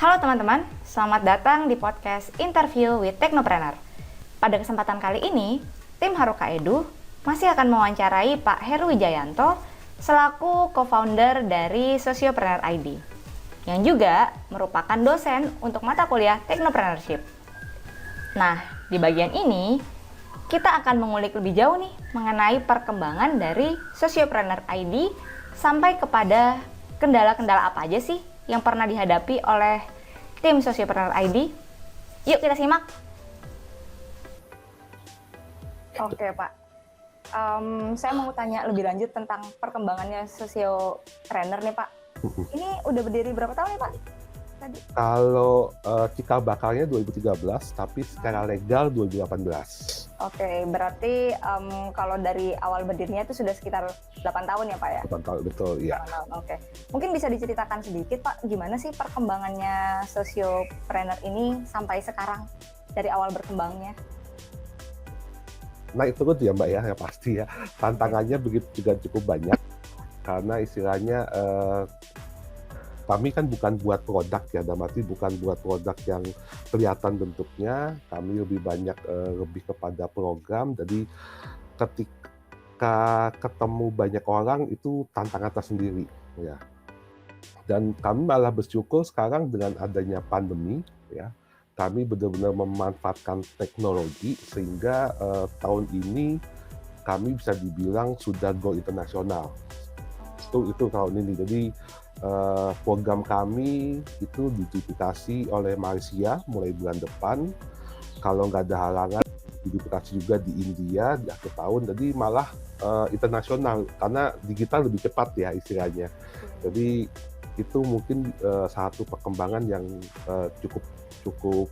Halo teman-teman, selamat datang di podcast Interview with Technopreneur. Pada kesempatan kali ini, tim Haruka Edu masih akan mewawancarai Pak Heru Wijayanto selaku co-founder dari Sociopreneur ID, yang juga merupakan dosen untuk mata kuliah Technopreneurship. Nah, di bagian ini, kita akan mengulik lebih jauh nih mengenai perkembangan dari Sociopreneur ID sampai kepada kendala-kendala apa aja sih yang pernah dihadapi oleh tim Sociopreneur ID. Yuk kita simak. Oke Pak, saya mau tanya lebih lanjut tentang perkembangannya Sociopreneur nih Pak. Ini udah berdiri berapa tahun nih Pak? Tadi. Kalau cikal bakalnya 2013, tapi secara legal 2018. Oke, berarti kalau dari awal berdirinya itu sudah sekitar 8 tahun ya Pak ya? 8 tahun, betul, iya. 8 tahun, oke. Mungkin bisa diceritakan sedikit Pak, gimana sih perkembangannya Sociopreneur ini sampai sekarang dari awal berkembangnya? Nah itu tuh ya Mbak ya pasti ya. Tantangannya begitu juga cukup banyak. Karena istilahnya kami kan bukan buat produk ya, dalam arti bukan buat produk yang kelihatan bentuknya. Kami lebih banyak lebih kepada program. Jadi ketika ketemu banyak orang itu tantangan tersendiri ya. Dan kami malah bersyukur sekarang dengan adanya pandemi ya, kami benar-benar memanfaatkan teknologi sehingga tahun ini kami bisa dibilang sudah go internasional. Itu tahun ini. Jadi program kami itu diduplikasi oleh Malaysia mulai bulan depan. Kalau nggak ada halangan, diduplikasi juga di India di akhir tahun. Jadi malah internasional karena digital lebih cepat ya istilahnya. Jadi itu mungkin satu perkembangan yang cukup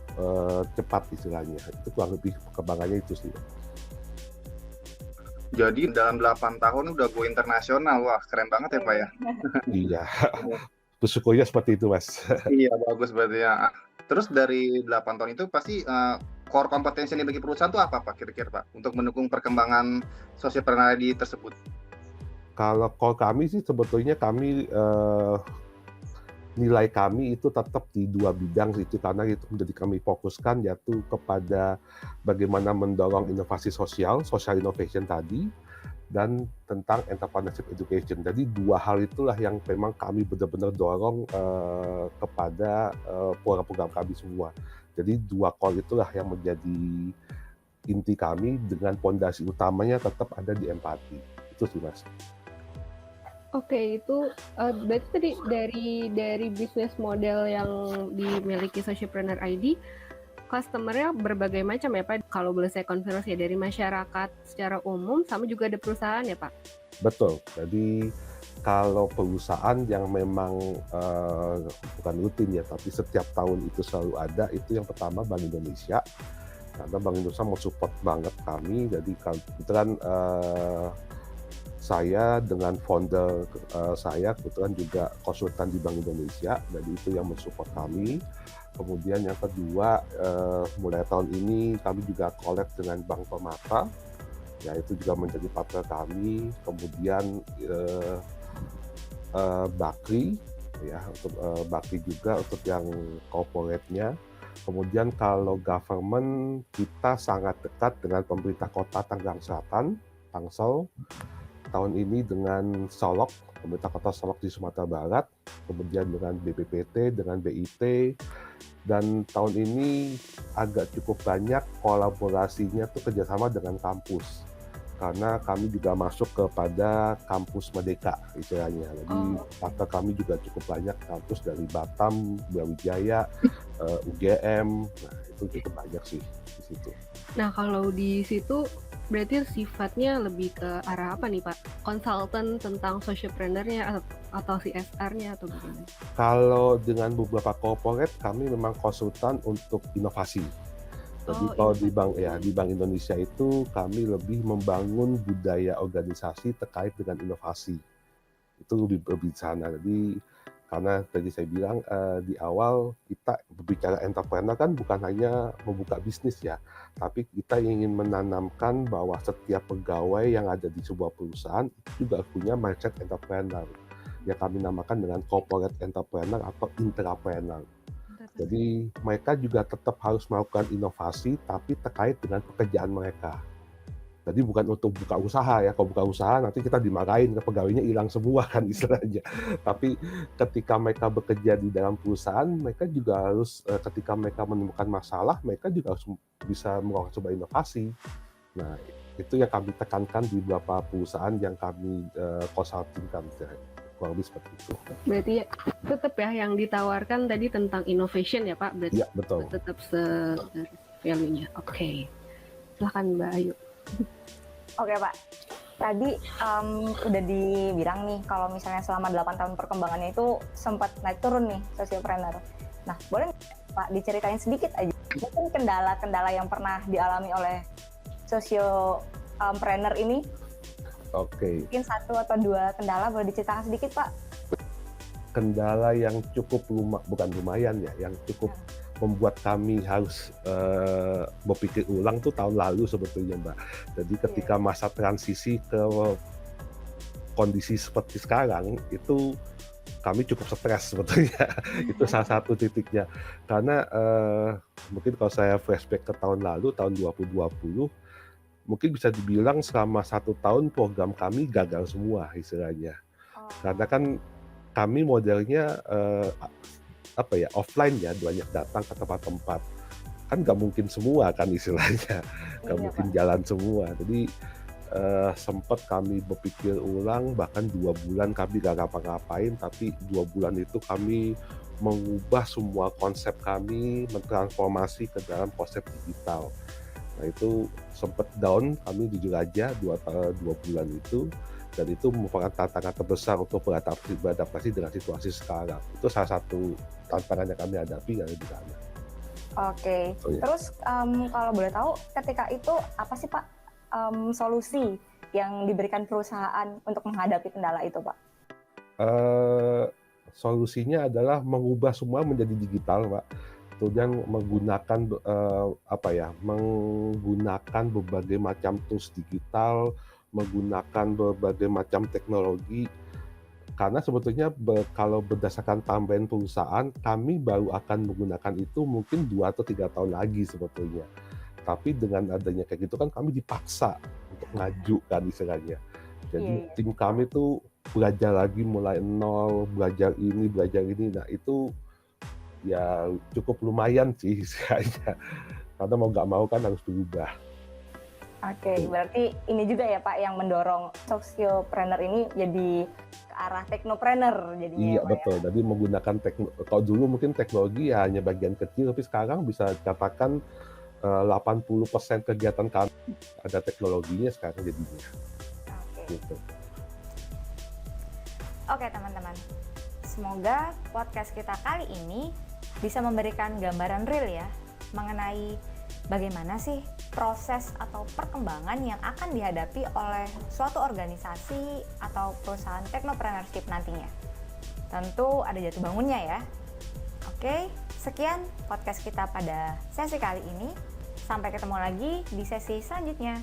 cepat istilahnya. Itu kurang lebih perkembangannya itu sih. Jadi dalam 8 tahun udah go internasional, wah keren banget ya Pak ya. Iya, bersyukurnya seperti itu Mas. Iya bagus berarti ya. Terus dari 8 tahun itu pasti core kompetensi yang dimiliki perusahaan itu apa Pak kira-kira Pak untuk mendukung perkembangan Sociopreneur ID tersebut? Kalau core kami sih sebetulnya kami nilai kami itu tetap di dua bidang itu karena itu menjadi kami fokuskan yaitu kepada bagaimana mendorong inovasi social innovation tadi dan tentang entrepreneurship education. Jadi dua hal itulah yang memang kami benar-benar dorong kepada program-program kami semua. Jadi dua core itulah yang menjadi inti kami dengan fondasi utamanya tetap ada di empati. Itu sih Mas. Oke, itu berarti tadi dari bisnis model yang dimiliki Sociopreneur ID, customer-nya berbagai macam ya Pak. Kalau boleh saya konfirmasi ya, dari masyarakat secara umum sama juga ada perusahaan ya Pak? Betul. Jadi kalau perusahaan yang memang bukan rutin ya, tapi setiap tahun itu selalu ada, itu yang pertama Bank Indonesia. Karena Bank Indonesia mau support banget kami, jadi kebetulan saya dengan founder saya kebetulan juga konsultan di Bank Indonesia, jadi itu yang mensupport kami. Kemudian yang kedua, mulai tahun ini kami juga collab dengan Bank Permata, ya itu juga menjadi partner kami. Kemudian Bakri, ya untuk Bakri juga untuk yang corporate-nya. Kemudian kalau government kita sangat dekat dengan pemerintah kota Tangerang Selatan, Tangsel. Tahun ini dengan Solok, pemerintah kota Solok di Sumatera Barat, kemudian dengan BPPT, dengan BIT, dan tahun ini agak cukup banyak kolaborasinya tuh kerjasama dengan kampus. Karena kami juga masuk kepada kampus Merdeka istilahnya. Jadi partner kami juga cukup banyak kampus dari Batam, Brawijaya, UGM, nah itu cukup banyak sih di situ. Nah kalau di situ berarti sifatnya lebih ke arah apa nih Pak? Konsultan tentang Sociopreneur-nya atau CSR-nya atau bagaimana? Kalau dengan beberapa corporate kami memang konsultan untuk inovasi. Jadi kalau di Bank Indonesia itu kami lebih membangun budaya organisasi terkait dengan inovasi. Itu lebih di sana. Jadi karena tadi saya bilang di awal kita berbicara entrepreneur kan bukan hanya membuka bisnis ya, tapi kita ingin menanamkan bahwa setiap pegawai yang ada di sebuah perusahaan itu juga punya mindset entrepreneur yang kami namakan dengan corporate entrepreneur atau intrapreneur. Jadi mereka juga tetap harus melakukan inovasi, tapi terkait dengan pekerjaan mereka. Jadi bukan untuk buka usaha ya, kalau buka usaha nanti kita dimarahin, pegawainya hilang semua kan istilahnya. Tapi ketika mereka bekerja di dalam perusahaan, mereka juga harus ketika mereka menemukan masalah, mereka juga harus bisa melakukan sebuah inovasi. Nah, itu yang kami tekankan di beberapa perusahaan yang kami consultingkan, kurang lebih seperti itu. Berarti tetap ya yang ditawarkan tadi tentang innovation ya Pak, berarti Iya, betul. tetap value-nya. Oke. Silahkan Mbak Ayu. Oke Pak, tadi udah dibilang nih kalau misalnya selama 8 tahun perkembangannya itu sempat naik turun nih sociopreneur. Nah, boleh nggak, Pak diceritain sedikit aja mungkin kendala-kendala yang pernah dialami oleh sociopreneur ini? Oke. Mungkin 1 atau 2 kendala boleh diceritakan sedikit Pak? Kendala yang cukup bukan lumayan ya, yang cukup membuat kami harus berpikir ulang tuh tahun lalu sebetulnya Mbak. Jadi ketika masa transisi ke kondisi seperti sekarang itu kami cukup stres sebetulnya. Itu salah satu titiknya. Karena mungkin kalau saya flashback ke tahun lalu, tahun 2020, mungkin bisa dibilang selama 1 tahun program kami gagal semua istilahnya. Karena kan kami modelnya offline ya, banyak datang ke tempat-tempat. Kan nggak mungkin semua kan istilahnya, nggak mungkin jalan semua. Jadi sempat kami berpikir ulang, bahkan 2 bulan kami nggak ngapa-ngapain, tapi 2 bulan itu kami mengubah semua konsep kami, mentransformasi ke dalam konsep digital. Nah itu sempat down, kami jujur aja 2 bulan itu. Dan itu merupakan tantangan terbesar untuk beradaptasi dengan situasi sekarang. Itu salah satu tantangan yang kami hadapi di sana. Oke. Oh, ya. Terus kalau boleh tahu ketika itu apa sih Pak solusi yang diberikan perusahaan untuk menghadapi kendala itu Pak? Solusinya adalah mengubah semua menjadi digital Pak. Kemudian menggunakan menggunakan berbagai macam tools digital, menggunakan berbagai macam teknologi, karena sebetulnya kalau berdasarkan tambahan perusahaan, kami baru akan menggunakan itu mungkin 2 atau 3 tahun lagi sebetulnya. Tapi dengan adanya kayak gitu kan kami dipaksa untuk maju kan istilahnya. Jadi tim kami tuh belajar lagi mulai nol, belajar ini. Nah itu ya cukup lumayan sih istilahnya. Karena mau nggak mau kan harus berubah. Oke, berarti ini juga ya Pak yang mendorong sociopreneur ini jadi ke arah technopreneur jadinya. Iya betul, jadi menggunakan kalau dulu mungkin teknologi ya hanya bagian kecil, tapi sekarang bisa dikatakan 80% kegiatan kami ada teknologinya sekarang jadinya. Gitu. Oke teman-teman, semoga podcast kita kali ini bisa memberikan gambaran real ya mengenai bagaimana sih proses atau perkembangan yang akan dihadapi oleh suatu organisasi atau perusahaan technopreneurship nantinya. Tentu ada jatuh bangunnya ya. Oke, sekian podcast kita pada sesi kali ini. Sampai ketemu lagi di sesi selanjutnya.